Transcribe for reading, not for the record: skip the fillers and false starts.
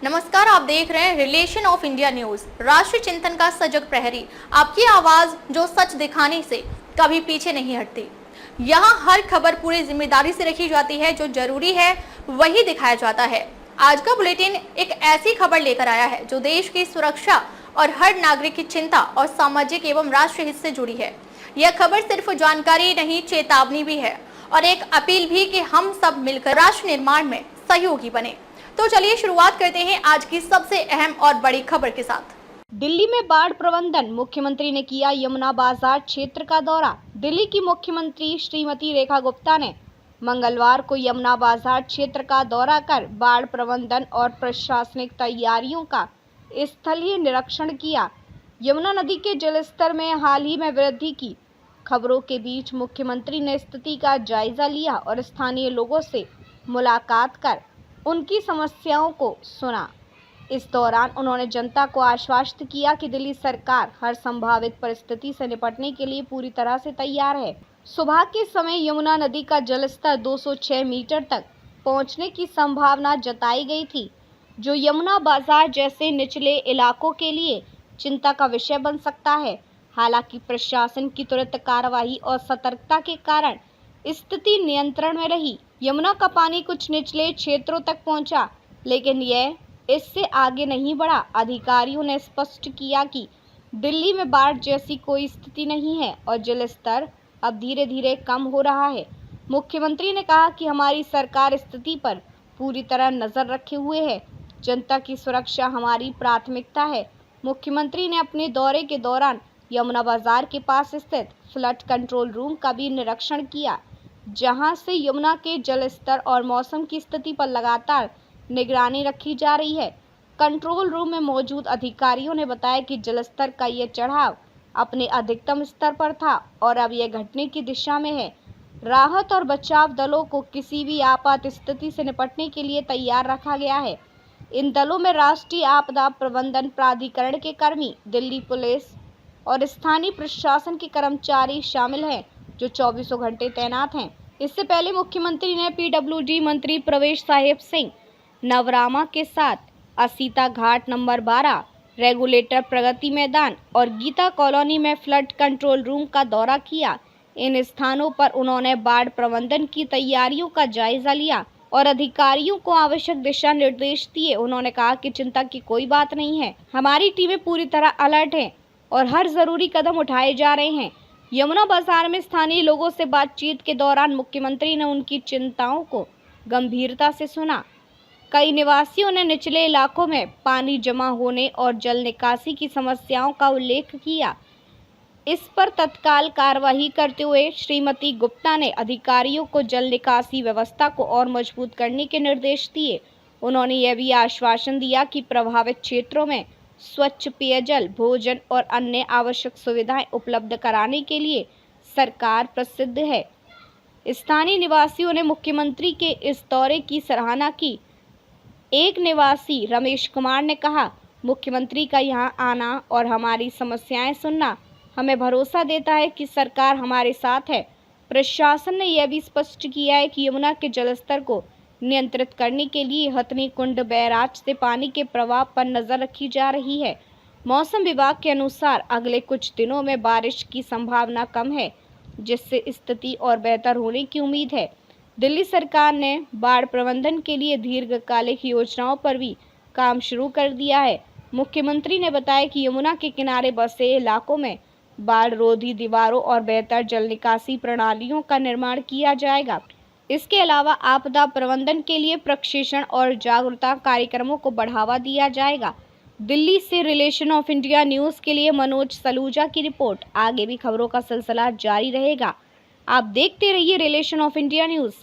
नमस्कार, आप देख रहे हैं रिलेशन ऑफ इंडिया न्यूज, राष्ट्रीय चिंतन का सजग प्रहरी। आपकी आवाज जो सच दिखाने से कभी पीछे नहीं हटती। यहाँ हर खबर पूरी जिम्मेदारी से रखी जाती है, जो जरूरी है वही दिखाया जाता है। आज का बुलेटिन एक ऐसी खबर लेकर आया है जो देश की सुरक्षा और हर नागरिक की चिंता और सामाजिक एवं राष्ट्रीय हित से जुड़ी है। यह खबर सिर्फ जानकारी नहीं, चेतावनी भी है और एक अपील भी कि हम सब मिलकर राष्ट्र निर्माण में सहयोगी बने। तो चलिए शुरुआत करते हैं आज की सबसे अहम और बड़ी खबर के साथ। दिल्ली में बाढ़ प्रबंधन, मुख्यमंत्री ने किया यमुना बाजार क्षेत्र का दौरा। दिल्ली की मुख्यमंत्री श्रीमती रेखा गुप्ता ने मंगलवार को यमुना बाजार क्षेत्र का दौरा कर बाढ़ प्रबंधन और प्रशासनिक तैयारियों का स्थलीय निरीक्षण किया। यमुना नदी के जलस्तर में हाल ही में वृद्धि की खबरों के बीच मुख्यमंत्री ने स्थिति का जायजा लिया और स्थानीय लोगों से मुलाकात कर उनकी समस्याओं को सुना। इस दौरान उन्होंने जनता को आश्वस्त किया कि दिल्ली सरकार हर संभावित परिस्थिति से निपटने के लिए पूरी तरह से तैयार है। सुबह के समय यमुना नदी का जलस्तर 206 मीटर तक पहुंचने की संभावना जताई गई थी, जो यमुना बाजार जैसे निचले इलाकों के लिए चिंता का विषय बन सकता है। हालांकि प्रशासन की तुरंत कार्रवाई और सतर्कता के कारण स्थिति नियंत्रण में रही। यमुना का पानी कुछ निचले क्षेत्रों तक पहुंचा, लेकिन यह इससे आगे नहीं बढ़ा। अधिकारियों ने स्पष्ट किया कि दिल्ली में बाढ़ जैसी कोई स्थिति नहीं है और जलस्तर अब धीरे धीरे कम हो रहा है। मुख्यमंत्री ने कहा कि हमारी सरकार स्थिति पर पूरी तरह नजर रखे हुए है। जनता की सुरक्षा हमारी प्राथमिकता है। मुख्यमंत्री ने अपने दौरे के दौरान यमुना बाजार के पास स्थित फ्लड कंट्रोल रूम का भी निरीक्षण किया, जहां से यमुना के जलस्तर और मौसम की स्थिति पर लगातार निगरानी रखी जा रही है। कंट्रोल रूम में मौजूद अधिकारियों ने बताया कि जलस्तर का यह चढ़ाव अपने अधिकतम स्तर पर था और अब यह घटने की दिशा में है। राहत और बचाव दलों को किसी भी आपात स्थिति से निपटने के लिए तैयार रखा गया है। इन दलों में राष्ट्रीय आपदा प्रबंधन प्राधिकरण के कर्मी, दिल्ली पुलिस और स्थानीय प्रशासन के कर्मचारी शामिल हैं, जो 24 घंटे तैनात हैं। इससे पहले मुख्यमंत्री ने पीडब्ल्यूडी मंत्री प्रवेश साहिब सिंह नवरामा के साथ असीता घाट नंबर 12, रेगुलेटर प्रगति मैदान और गीता कॉलोनी में फ्लड कंट्रोल रूम का दौरा किया। इन स्थानों पर उन्होंने बाढ़ प्रबंधन की तैयारियों का जायजा लिया और अधिकारियों को आवश्यक दिशा निर्देश दिए। उन्होंने कहा कि चिंता की कोई बात नहीं है, हमारी टीमें पूरी तरह अलर्ट हैं और हर जरूरी कदम उठाए जा रहे हैं। यमुना बाजार में स्थानीय लोगों से बातचीत के दौरान मुख्यमंत्री ने उनकी चिंताओं को गंभीरता से सुना। कई निवासियों ने निचले इलाकों में पानी जमा होने और जल निकासी की समस्याओं का उल्लेख किया। इस पर तत्काल कार्रवाई करते हुए श्रीमती गुप्ता ने अधिकारियों को जल निकासी व्यवस्था को और मजबूत करने के निर्देश दिए। उन्होंने यह भी आश्वासन दिया कि प्रभावित क्षेत्रों में स्वच्छ पेयजल, भोजन और अन्य आवश्यक सुविधाएं उपलब्ध कराने के लिए सरकार प्रसिद्ध है। स्थानीय निवासियों ने मुख्यमंत्री के इस दौरे की सराहना की। एक निवासी रमेश कुमार ने कहा, मुख्यमंत्री का यहां आना और हमारी समस्याएं सुनना हमें भरोसा देता है कि सरकार हमारे साथ है। प्रशासन ने यह भी स्पष्ट किया है कि यमुना के जलस्तर को नियंत्रित करने के लिए हथनी कुंड बैराज से पानी के प्रवाह पर नजर रखी जा रही है। मौसम विभाग के अनुसार अगले कुछ दिनों में बारिश की संभावना कम है, जिससे स्थिति और बेहतर होने की उम्मीद है। दिल्ली सरकार ने बाढ़ प्रबंधन के लिए दीर्घकालिक योजनाओं पर भी काम शुरू कर दिया है। मुख्यमंत्री ने बताया कि यमुना के किनारे बसे इलाकों में बाढ़ रोधी दीवारों और बेहतर जल निकासी प्रणालियों का निर्माण किया जाएगा। इसके अलावा आपदा प्रबंधन के लिए प्रशिक्षण और जागरूकता कार्यक्रमों को बढ़ावा दिया जाएगा। दिल्ली से रिलेशन ऑफ इंडिया न्यूज़ के लिए मनोज सलूजा की रिपोर्ट। आगे भी खबरों का सिलसिला जारी रहेगा। आप देखते रहिए रिलेशन ऑफ इंडिया न्यूज़।